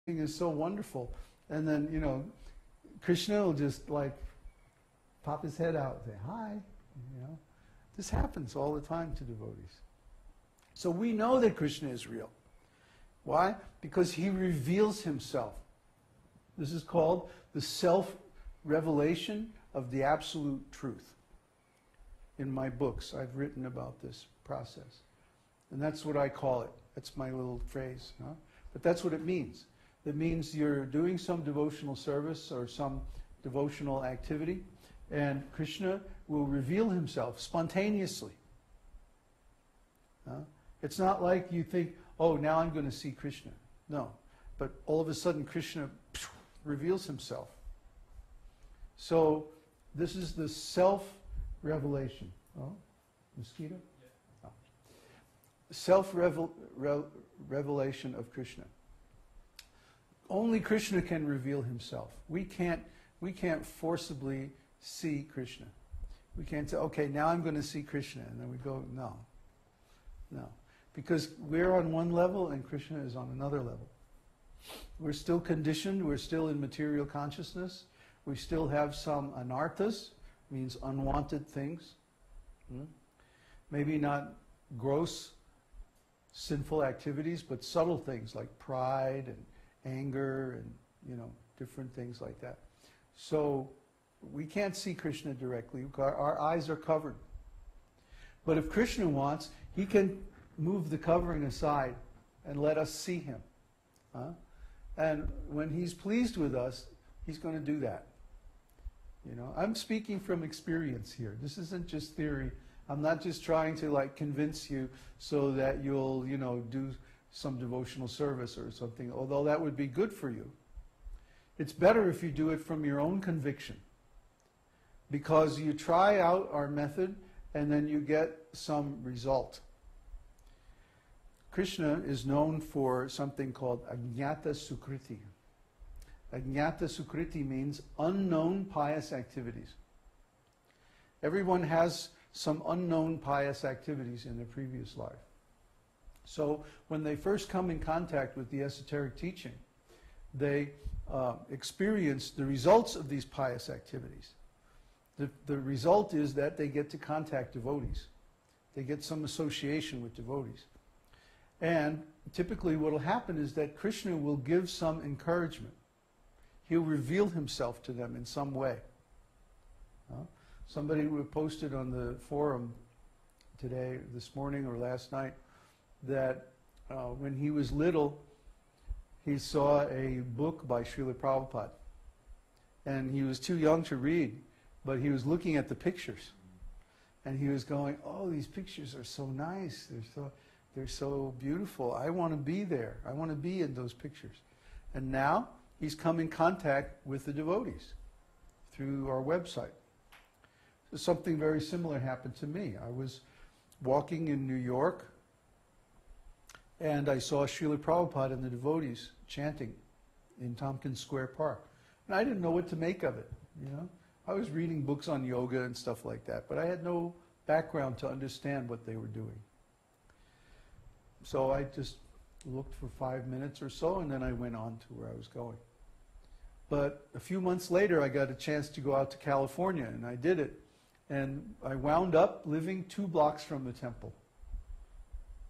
is so wonderful. And then, you know, Krishna will just like pop his head out and say, hi, you know. This happens all the time to devotees. So we know that Krishna is real. Why? Because he reveals himself. This is called the self-revelation of the absolute truth. In my books, I've written about this process. And that's what I call it. That's my little phrase. Huh? But that's what it means. It means you're doing some devotional service or some devotional activity, and Krishna will reveal himself spontaneously. It's not like you think, oh, now I'm going to see Krishna. No. But all of a sudden, Krishna reveals himself. So this is the self-revelation. Oh, mosquito? Yeah. Oh. Self-revelation of Krishna. Only Krishna can reveal himself. We can't forcibly see Krishna. We can't say, okay, now I'm going to see Krishna, and then we go, no. No. Because we're on one level and Krishna is on another level. We're still conditioned, we're still in material consciousness, we still have some anarthas, means unwanted things. Maybe not gross sinful activities, but subtle things like pride and anger and, you know, different things like that. So we can't see Krishna directly. Our eyes are covered. But if Krishna wants, he can move the covering aside and let us see him. And when he's pleased with us, he's going to do that. You know, I'm speaking from experience here. This isn't just theory. I'm not just trying to like convince you so that you'll, you know, do some devotional service or something, although that would be good for you. It's better if you do it from your own conviction, because you try out our method and then you get some result. Krishna is known for something called Ajnata Sukriti. Ajnata Sukriti means unknown pious activities. Everyone has some unknown pious activities in their previous life. So when they first come in contact with the esoteric teaching, they experience the results of these pious activities. The result is that they get to contact devotees. They get some association with devotees. And typically what will happen is that Krishna will give some encouragement. He'll reveal himself to them in some way. Somebody posted on the forum today, this morning or last night, that when he was little, he saw a book by Srila Prabhupada. And he was too young to read, but he was looking at the pictures. And he was going, oh, these pictures are so nice. They're so beautiful. I want to be there. I want to be in those pictures. And now he's come in contact with the devotees through our website. So something very similar happened to me. I was walking in New York, and I saw Srila Prabhupada and the devotees chanting in Tompkins Square Park. And I didn't know what to make of it, you know. I was reading books on yoga and stuff like that, but I had no background to understand what they were doing. So I just looked for 5 minutes or so, and then I went on to where I was going. But a few months later, I got a chance to go out to California, and I did it. And I wound up living 2 blocks from the temple.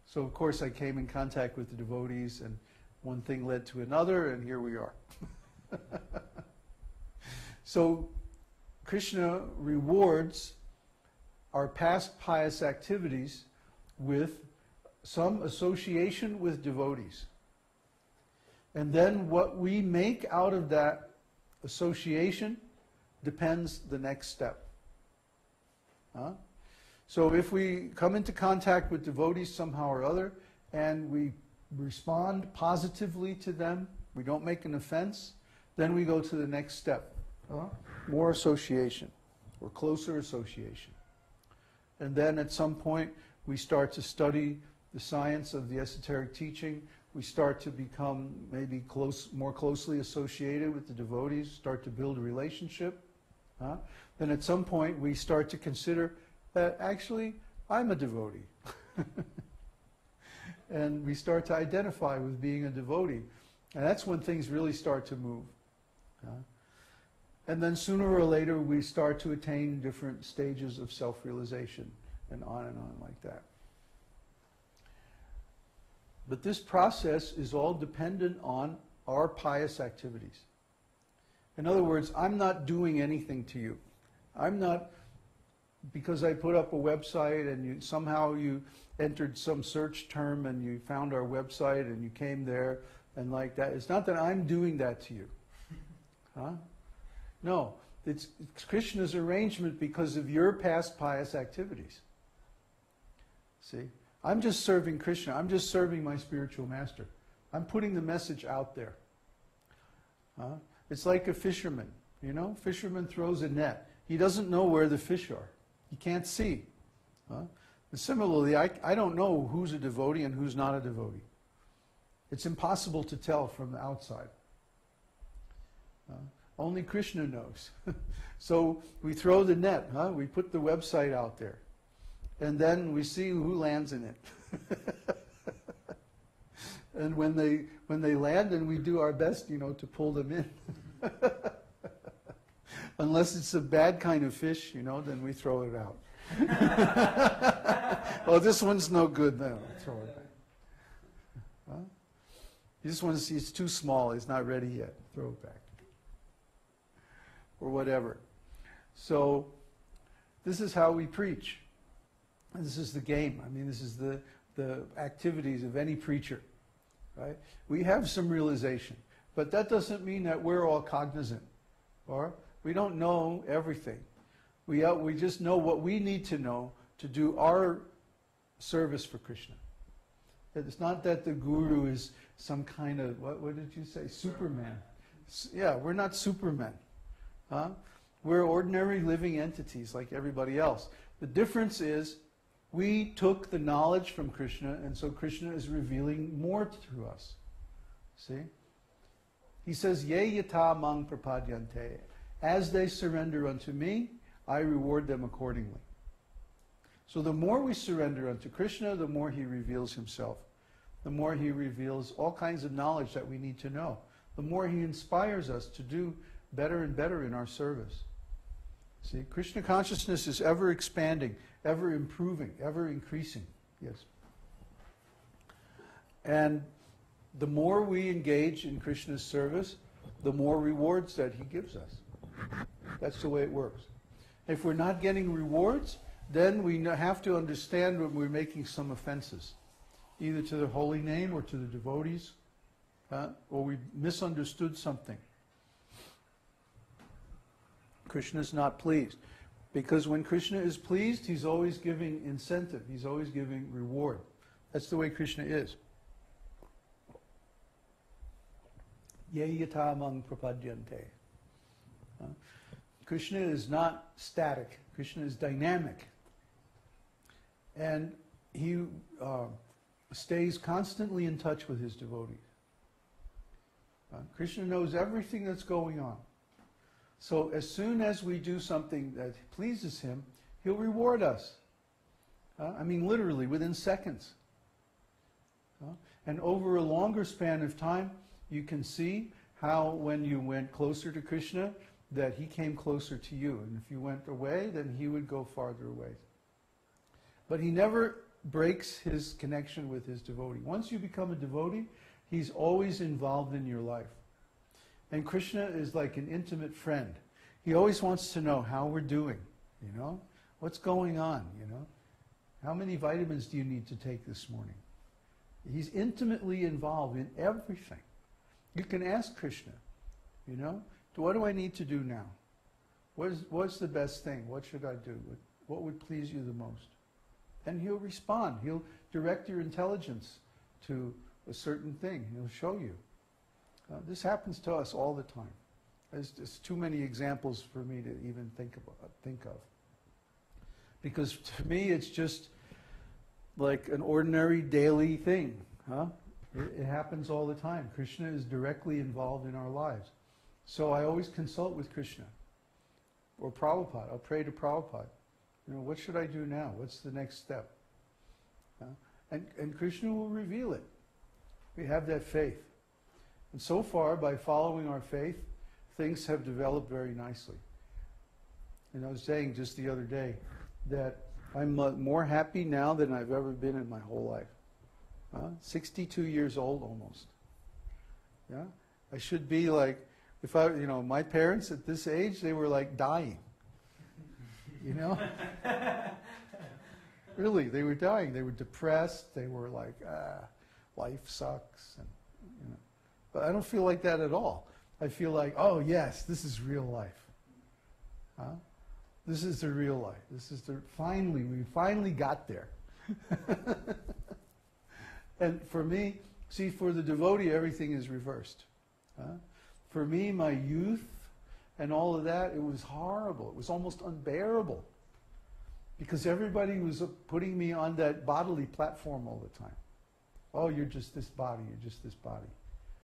So of course I came in contact with the devotees, and one thing led to another, and here we are. So Krishna rewards our past pious activities with some association with devotees. And then what we make out of that association depends the next step. So if we come into contact with devotees somehow or other, and we respond positively to them, we don't make an offense, then we go to the next step. More association, or closer association. And then at some point, we start to study the science of the esoteric teaching. We start to become maybe more closely associated with the devotees, start to build a relationship. Then at some point we start to consider that actually I'm a devotee. And we start to identify with being a devotee. And that's when things really start to move. And then sooner or later we start to attain different stages of self-realization and on like that. But this process is all dependent on our pious activities. In other words, I'm not doing anything to you. I'm not, because I put up a website and somehow you entered some search term and you found our website and you came there and like that. It's not that I'm doing that to you. No, it's Krishna's arrangement because of your past pious activities. See? I'm just serving Krishna. I'm just serving my spiritual master. I'm putting the message out there. It's like a fisherman. You know, fisherman throws a net. He doesn't know where the fish are. He can't see. And similarly, I don't know who's a devotee and who's not a devotee. It's impossible to tell from the outside. Only Krishna knows. So we throw the net. We put the website out there. And then we see who lands in it. And when they land, and we do our best, you know, to pull them in. Unless it's a bad kind of fish, you know, then we throw it out. Oh, this one's no good, then we'll throw it back. This one's it's too small, it's not ready yet. Throw it back. Or whatever. So this is how we preach. And this is the game. I mean, this is the activities of any preacher. Right? We have some realization. But that doesn't mean that we're all cognizant. Or we don't know everything. We just know what we need to know to do our service for Krishna. It's not that the guru is some kind of, what did you say, Superman. Yeah, we're not Supermen. We're ordinary living entities like everybody else. The difference is we took the knowledge from Krishna, and so Krishna is revealing more to us. See? He says, Ye yata mang prapadyante. As they surrender unto me, I reward them accordingly. So the more we surrender unto Krishna, the more he reveals himself. The more he reveals all kinds of knowledge that we need to know. The more he inspires us to do better and better in our service. See, Krishna consciousness is ever expanding, ever improving, ever increasing. Yes. And the more we engage in Krishna's service, the more rewards that he gives us. That's the way it works. If we're not getting rewards, then we have to understand when we're making some offenses, either to the holy name or to the devotees, or we misunderstood something. Krishna is not pleased. Because when Krishna is pleased, he's always giving incentive. He's always giving reward. That's the way Krishna is. Ye yata mang prapadyante. Krishna is not static. Krishna is dynamic. And he stays constantly in touch with his devotees. Krishna knows everything that's going on. So as soon as we do something that pleases him, he'll reward us. I mean, literally, within seconds. And over a longer span of time, you can see how when you went closer to Krishna, that he came closer to you. And if you went away, then he would go farther away. But he never breaks his connection with his devotee. Once you become a devotee, he's always involved in your life. And Krishna is like an intimate friend. He always wants to know how we're doing, you know? What's going on, you know? How many vitamins do you need to take this morning? He's intimately involved in everything. You can ask Krishna, you know? What do I need to do now? What's the best thing? What should I do? What would please you the most? And he'll respond. He'll direct your intelligence to a certain thing. He'll show you. This happens to us all the time. There's just too many examples for me to even think of. Because to me, it's just like an ordinary daily thing. It happens all the time. Krishna is directly involved in our lives. So I always consult with Krishna. Or Prabhupada. I'll pray to Prabhupada. You know, what should I do now? What's the next step? And Krishna will reveal it. We have that faith. And so far, by following our faith, things have developed very nicely. And I was saying just the other day that I'm more happy now than I've ever been in my whole life. 62 years old almost. Yeah, I should be like, if I, my parents at this age, they were like dying. You know? Really, they were dying. They were depressed. They were like, life sucks. And, But I don't feel like that at all. I feel like, oh yes, this is real life. This is the real life. This is we finally got there. And for me, see, for the devotee, everything is reversed. For me, my youth and all of that, it was horrible. It was almost unbearable. Because everybody was putting me on that bodily platform all the time. Oh, you're just this body, you're just this body.